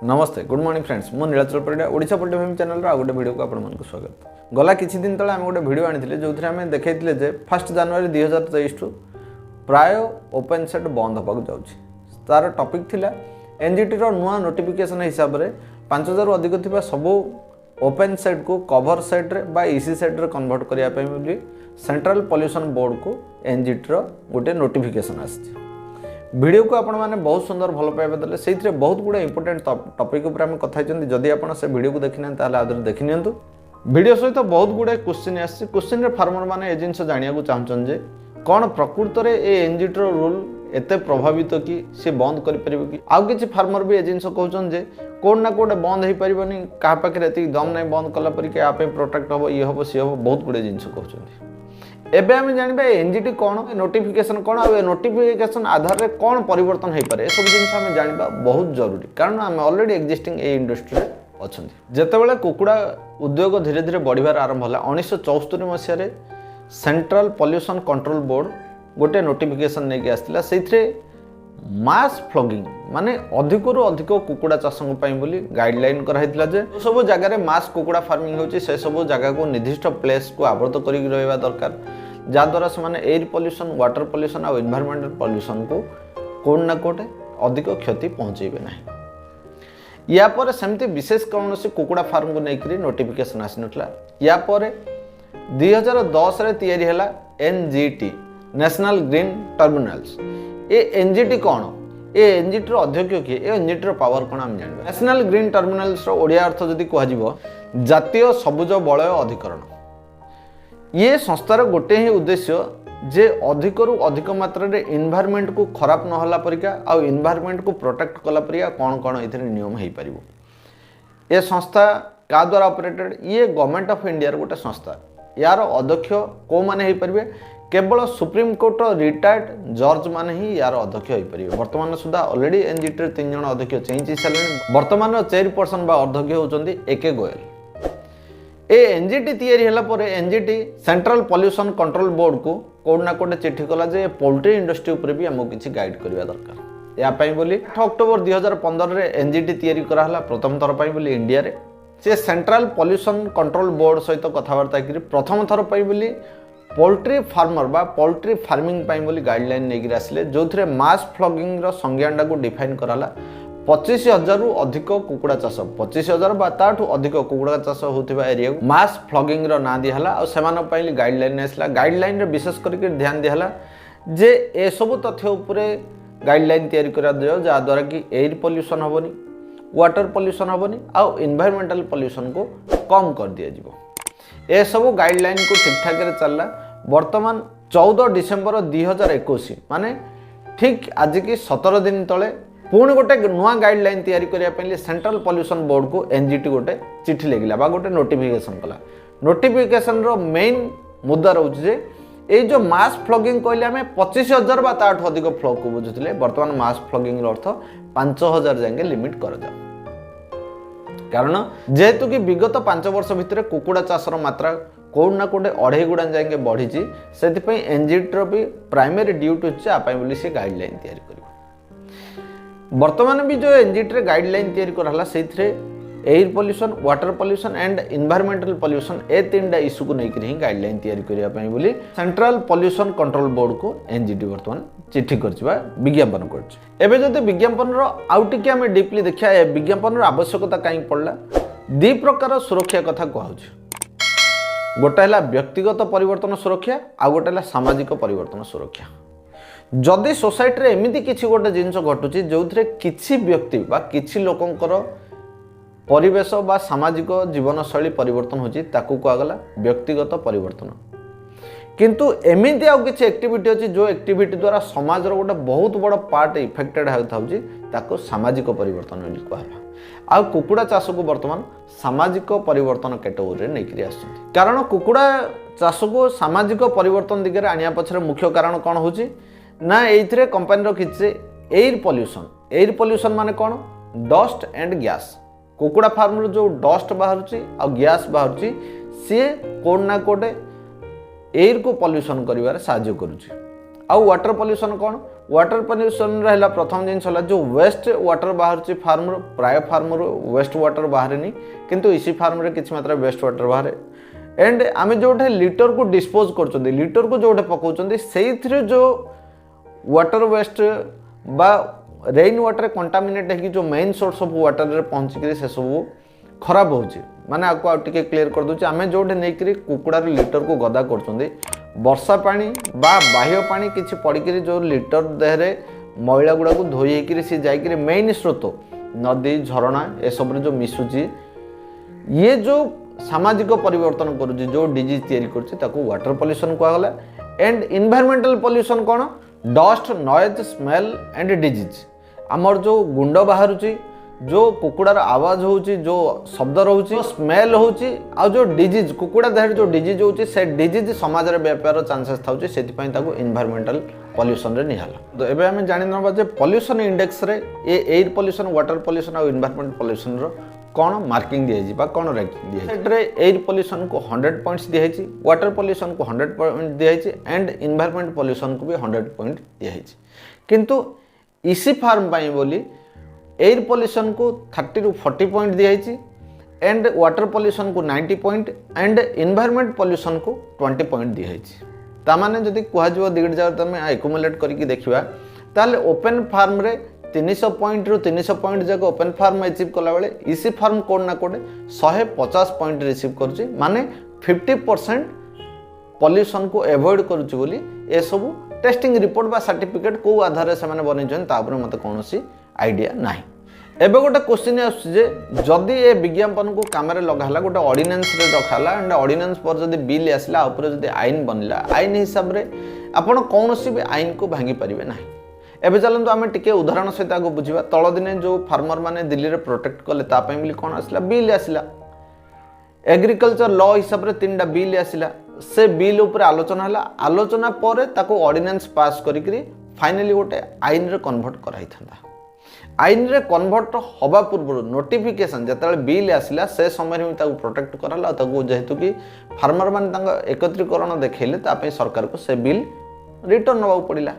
नमस्ते good morning friends मु Nilachal Parida Odisha polity channel आ गोटे वीडियो को आपको स्वागत। गला किछि दिन तले आम गोटे वीडियो आनी जो आम देखते जे 1 जनवरी 2023 टू प्राय ओपन सेट बंद होगा जाऊँगी। तार टॉपिक थिला एनजीटी रो नुआ नोटिफिकेशन हिसाब से 5000 अधिक थिबा सबो ओपन सेट को कवर सेट रे बा ईसी सेट रे कन्वर्ट करिया पई बोली सेंट्रल पॉल्यूशन बोर्ड को एनजीटी रो गोटे नोटिफिकेशन आछि। वीडियो को आपण माने बहुत सुंदर भल पाइबा देले सेइथरे बहुत गुडे इंपोर्टेंट टॉपिक ऊपर हम कथा चंदी। जदि आपण से वीडियो को देखिना ताले आदर देखि नियंतु। वीडियो सहित बहुत गुडे क्वेश्चन आछि। क्वेश्चन रे फार्मर माने ए जिंस जानिया को चाहचन जे कोन प्रकृत रे ए एनजीटी रो रूल एते प्रभावित कि से बंद करि परिबो कि आउ किछि फार्मर भी ए जिंस कहउचन जे कोन ना कोडे बंद हेई परिबोनी का पाखे एति दम नै बंद कला परि के आपे प्रोटेक्ट होबो ये होबो से होबो बहुत गुडे जिंस कहउचन। एबे आम जानबा एनजीटी कौन नोटिफिकेशन कौन आ नोटिफिकेशन आधार रे कौन परिवर्तन हो पारे सब जिन आम जानबा बहुत जरूरी कारण आम ऑलरेडी एक्जिस्टिंग ए इंडस्ट्री अच्छा। जेतेबेले कुकुड़ा उद्योग धीरे धीरे बढ़िबार आरंभ होला 1974 मसीह रे सेंट्रल पॉल्यूशन कंट्रोल बोर्ड गोटे नोटिफिकेशन नेकी आस्तिला सेइथरे मास फ्लॉगिंग माने अधिक रु अधिक कुकुड़ा चाषों बोली गाइडलाइन कराइला जे सब जगह मास कुकुड़ा फार्मिंग होची से सब जगह को निर्दिष्ट प्लेस को आबद्ध करिक रहबा दरकार जहाँद्वारा से एयर पॉल्यूशन वाटर पॉल्यूशन और एनवायरमेंटल पॉल्यूशन को कोन ना कोटे अधिक क्षति पहुँचेबे नहीं। या पर सेमती विशेष कौन से कुकुड़ा फार्म को लेकर नोटिफिकेशन आसी नथला। या पर 2010 रे तैयारी हला NGT नेशनल ग्रीन टर्मिनल्स। ए एनजीटी कौन ए एनजीटी रो अध्यक्ष किए ए एनजीटी रो पावर कौन आम जानबा। नेशनल ग्रीन टर्मिनल्स रो ओडिया अर्थ जदि कहजिवो जातीय सबुज बलय अधिकरण। ये संस्थार गोटे ही उद्देश्य जे अधिक रु अधिक मात्रा रे एनवायरनमेंट को खराब न होला परिका आ एनवायरनमेंट को प्रोटेक्ट कला परिका कौन कौन एथरे नियम हेई परिबो। ए संस्था का द्वारा ऑपरेटेड ये गवर्नमेंट ऑफ इंडिया रो गोटे संस्था। यार अध्यक्ष को माने हेई परिबे केवल सुप्रीम कोर्ट रिटायर्ड जज माने ही यार अध्यक्ष हो पारे। वर्तमान सुधा ऑलरेडी एनजीटी 3 जन अध्यक्ष चेंज सारे। वर्तमान चेयरपर्सन बा अध्यक्ष होचंदी एके गोयल। ए एनजीटी तैयारी हला परे NGT central pollution control board को कोड ना कोड चिट्ठी कला जे पोल्ट्री इंडस्ट्री ऊपर भी हमको किछि गाइड करबा दरकार। या पई बोली 8 अक्टोबर 2015 रे एनजीटी तैयारी करा हला प्रथम थर पई बोली इंडिया रे से सेंट्रल पॉल्यूशन कंट्रोल बोर्ड सहित कथावार्ता करी प्रथम थर पई बोली पोल्ट्री फार्मर बा पोल्ट्री फार्मिंग पाई बोली गाइडलाइन नेगिर आसिले जो थरे मास फ्लॉगिंग रो संज्ञानटा को डिफाइन कराला 25,000 रु अधिक कुकुड़ा चाष 25,000 बा ताठू अधिक कुकुड़ा चाष होतिबा एरिया को मास फ्लॉगिंग रो ना दिहला और सेमान पाई गाइडलाइन आसला। गाइडलाइन रे विशेष करके ध्यान दिहला जे ए सब तथ्य उपरे गाइडलाइन तैयारी करा दियो जा द्वारा कि एयर पॉल्यूशन होबनी वाटर पॉल्यूशन होबनी और एनवायरमेंटल पॉल्यूशन को कम कर दिया जिवो। ए सब गाइडलाइन को ठीक ठाक रे चलला। वर्तमान 14 डिसेम्बर 2021 माने ठीक आज की 17 दिन तले पुणी गोटे नुआ गाइडलाइन तैयारी करिया पइले सेंट्रल पॉल्यूशन बोर्ड को एनजीटी गोटे चिट्ठी लेगिला बा गोटे नोटिफिकेशन कला। नोटिफिकेशन रो मेन मुद्दा रहउछ जे ए जो मास फ्लॉगिंग कहले हमें 25,000 बा ताठ अधिक फ्लॉग को बुझुतले वर्तमान मास फ्लॉगिंग रो अर्थ 5,000 जांगे लिमिट कर जा। कारण जेहेतु कि विगत 5 वर्ष भितर कुकुड़ा चाषर मात्रा कोड ना कोडे 2.5 गुणा जाएंगे बढ़ी से एनजीटी रो भी प्राइमरी ड्यूटी होची आपाई बोली से गाइडलाइन तैयारी करिवो। वर्तमान भी जो एनजीटी रे गाइडलाइन तैयारी करहला सेथरे air pollution water pollution and environmental pollution ए तीनटा इश्यू को लेकर ही गाइडलाइन तैयारी करिया पई बोली सेंट्रल पॉल्यूशन कंट्रोल बोर्ड को एनजीटी वर्तमान चिट्ठी करछबा विज्ञापन करछ। एबे जदि विज्ञापन रो आउटिके हमें डीपली देखिया ए विज्ञापन रो आवश्यकता काई पड़ला दी प्रकार सुरक्षा कथा कहउछ। गोटा हला व्यक्तिगत परिवर्तन सुरक्षा आ गोटा हला सामाजिक परिवर्तन सुरक्षा। जदि सोसाइटी रे एमिति किछि गोटे जिंस घटुची जोथरे किछि व्यक्ति बा किछि लोकंकर परिवेश बा सामाजिक जीवन शैली परिवर्तन होची ताकू कहगला व्यक्तिगत परिवर्तन। किंतु एमिति आउ किछि एक्टिविटी अछि जो एक्टिविटी द्वारा समाज रो गोटे बहुत बड़ पार्ट इफेक्टेड होउची ताकू सामाजिक परिवर्तन बोली कहला। आ कुकुड़ा चाष को वर्तमान सामाजिक परिवर्तन कैटेगोरी रे नेकरी आछथि। कारण कुकुड़ा चाष को सामाजिक परिवर्तन दिगरे आनिया पछरे मुख्य कारण कोन होची ना एइथरे कंपनी रो किछि एयर पॉल्यूशन माने कोन डस्ट एंड गैस। कुकुड़ा फार्म रो जो डस्ट बाहरुची आ गैस बाहरुची से कोड ना कोड एयर को पॉल्यूशन करिवारे साहाय्य करूची। आउ वाटर पॉल्यूशन कौन वाटर पॉल्यूशन रहा प्रथम जिनस जो वेस्ट वाटर बाहर फार्म प्राय फार्म वेस्ट वाटर बाहर किंतु इसी फार्म रे किसी मात्रा वेस्ट वाटर बाहर एंड आम जो लिटर को डिस्पोज कर लिटर को जो पकाउछन्ती से जो वाटर वेस्ट बा रेन वाटर कंटामिनेट है जो मेन सोर्स ऑफ वाटर रे पहुँचिक से सब खराब होची माने आपको टिके क्लियर कर दूची आमे जोठे नेकरी कुकुड़ार लिटर को गदा करछन्ती वर्षा पानी बा बाह्य पानी किछि पड़िकरी जो लिटर देहरे मैला गुड़ा को धोई होकर सी जाइकरी मेन स्रोत नदी झरणा ए सब जो मिसुची ये जो सामाजिक परिवर्तन करुची जो डिजीज तैयारी करुची ताको वाटर पॉल्यूशन कहला एंड एनवायरमेंटल पॉल्यूशन कौन dust noise smell and disease आमर जो गुंड बाहरुची जो कुकुड़ार आवाज होची जो शब्द रोची स्मेल होची आ जो डिजीज कुकुड़ा देहर जो डिजीज होची से डिजीज समाज रे व्यापार चांसेस थाउची सेति पई ताको एनवायरमेंटल पॉल्यूशन रे निहाला तो एबे हमें जानि नबा जे पॉल्यूशन इंडेक्स रे ए एयर पॉल्यूशन वाटर पॉल्यूशन और एनवायरमेंट पॉल्यूशन रो कौन मार्किंग दिया बा कौन रैंकिंग दिया एयर पॉल्यूशन को 100 पॉइंट्स दिया वाटर पॉल्यूशन को 100 पॉइंट दिया एंड एनवायरमेंट पॉल्यूशन को भी 100 पॉइंट दिया किंतु इसी फार्म पाई बोली एयर पॉल्यूशन को 30 ରୁ 40 पॉइंट दिया एंड वाटर पॉल्यूशन को 90 पॉइंट एंड एनवायरमेंट पॉल्यूशन को 20 पॉइंट दिया तामाने जदि कहजो दिगड़ जाव तुम एक्युमुलेट करके देखिबा ताले ओपन फार्म रे 300 पॉइंट रु 300 पॉइंट जक ओपन फार्म अचीव कला बेले इसी फार्म कोड ना कोड 150 पॉइंट रिसीव करुची माने 50% पॉल्यूशन को एवॉइड करुची बोली ए सब टेस्टिंग रिपोर्ट बा सर्टिफिकेट को आधार से माने बनै तापर मते कोनोसी आइडिया नाही एबे गोटे क्वेश्चन आसे जदि ए विज्ञापन को काम लगाला गोटे ऑर्डिनेंस रे रखाला एंड ऑर्डिनेंस पर जदि बिल आसला ऊपर जदि आईन बनला आईन हिसाब रे आपण कोनोसी भी आईन को भांगी परिबे नाही एबे चलंतु आमे टिके उदाहरण सहित आगो बुझिबा तळ दिने जो फार्मर माने दिल्ली रे प्रोटेक्ट कले ता पई मिली कोन आसला बिल आसला एग्रीकल्चर लॉ हिसाब रे तीनटा बिल आसला से बिल ऊपर आलोचना पर ताको ऑर्डिनेंस पास करिकरी फाइनली गोटे आईन रे कन्वर्ट कराई थांदा आईन रे कन्वर्ट हवा पूर्व नोटिफिकेशन जतले बिल आसला से समय में ताको प्रोटेक्ट कराला ताको जेहेतु कि फार्मर माने तांगा एकत्रीकरण देखैले ता पई सरकार को से बिल रिटर्न नवा पड़िला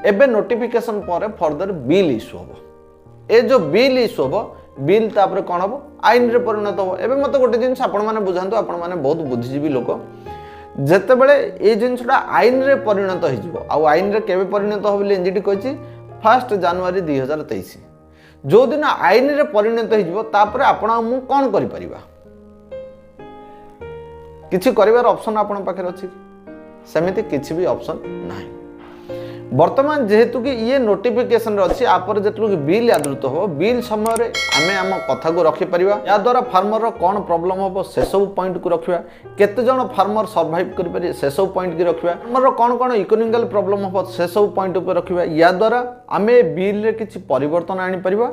एबे नोटिफिकेशन पर फर्दर बिल इश्यू होबो ए जो बिल इश्यू होबो बिल तापर कोन होबो आईन रे परिणत होबो एबे मते गोटे जिंस आपण माने बुझांतो आपण माने बहुत बुद्धिजीवी लोक जेते बेले ए जिंसटा आईन रे परिणत हिजबो आ आईन रे केबे परिणत होबो ବୋଲି एनजीटी कहछि 1 जनवरी 2023 जो दिन आईन रे परिणत हिजबो तापर आपण मु कोन करि परिबा किछि करिवार ऑप्शन आपण पाखे अछि सेमिति किछि भी ऑप्शन नाही वर्तमान जेहेतु कि ये नोटिफिकेशन अच्छी आपर जो बिल आदृत हो बिल समय आमे आम कथा को रखी परिबा या द्वारा फार्मर कौन प्रॉब्लम हम से सब पॉइंट को रखा केते जण फार्मर सर्वाइव करि पारे से सब पॉइंट की रखा फार्मर कौन कौन इकोनॉमिकल प्रॉब्लम हम से सब पॉइंट ऊपर रखा या द्वारा आमे बिल रे किछि परिवर्तन आनी परिबा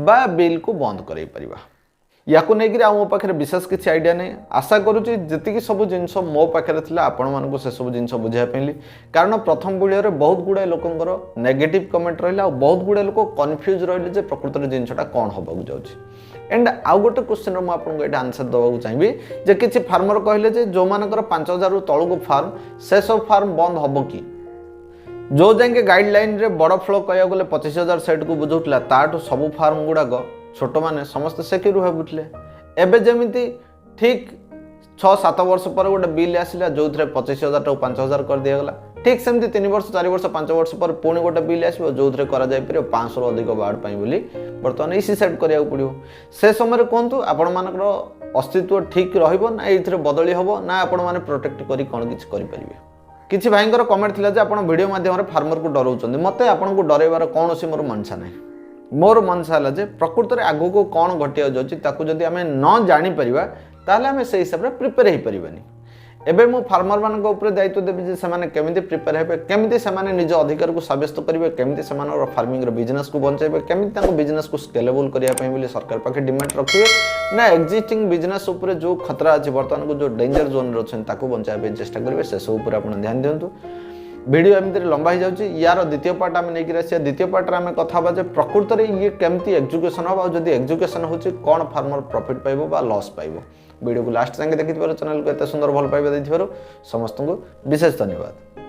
बा बिल को बंद करई परिबा या को नेगिर मो पाखे विशेष किसी आइडिया नहीं आशा करुच्ची जी सब जिनस मो पाखे आपण मानक से सब जिन बुझाई पाइली कारण प्रथम वीडियो बहुत गुड़ाए लोकंर नेगेटिव कमेंट रहा बहुत गुड़ाए लोक कन्फ्यूज रही प्रकृत जिनसा कौन होगा जाऊँगी एंड आउ गोटे क्वेश्चन मुझे ये आंसर देवाक चाहिए जे किसी फार्मर कहले जो मानकर 5000 तलू को फार्म से सब फार्म बंद हम कि जो जाए गाइडलाइन रे बड़ फल कह गले 25,000 सेट को बुझाऊला ताठू सब फार्म गुड़ाक छोट मैंने समस्त सेक्यूर भावुले एबे जमिति ठीक 6-7 वर्ष पर गोटे बिल आसला जो 25,000 टाक 5,000 कर दिगला ठीक सेमती 3 वर्ष 4 वर्ष 5 वर्ष पर पुणी गोटे बिल आसो जो 500 रु अधिक वार्ड बोली बर्तमान इसी सेट करा पड़ो से समय कहतु आपण मान अस्तित्व ठीक रहा ये बदली हम ना आपण मैंने प्रोटेक्ट कर कौन किसी भाईर कमेंट थी आप वीडियो माध्यम फार्मर को डराउं मत आपको डरइबार कौन मोर मनसा ना मोर मनसा है प्रकृत में आग को कौन घटिया जाऊँगी जदि आम न जापर ताल आम से हिसाब से प्रिपेयर हो पारानी एबे मु फार्मर मान दायित्व देवी से केमी प्रिपेयर हे केमी से निज अधिकार को सब्यस्त करेंगे केमी से फार्मिंग बिजनेस को बचाइबे केमी बिजनेस को स्केलेबल करने सरकार पाखे डिमांड रखिए ना एक्जिस्टिंग बिजनेस उपर जो खतरा अच्छी बर्तमान को जो डेंजर जोन अच्छा बचाई चेष्टा करेंगे से सब पर ध्यान दिंतु वीडियो एमती लंबा हो जाऊँगी यार द्वितीय पार्ट आम नहीं आसिया द्वितीय पार्ट आम कथा जे प्रकृत में ये केमती एजुकेशन हम आदि एजुकेशन हो कौन फार्मर प्रॉफिट पाइब बा लॉस पाइब वीडियो को लास्ट जाके देखि चैनल को एत सुंदर भल पाइबा समस्त को विशेष धन्यवाद।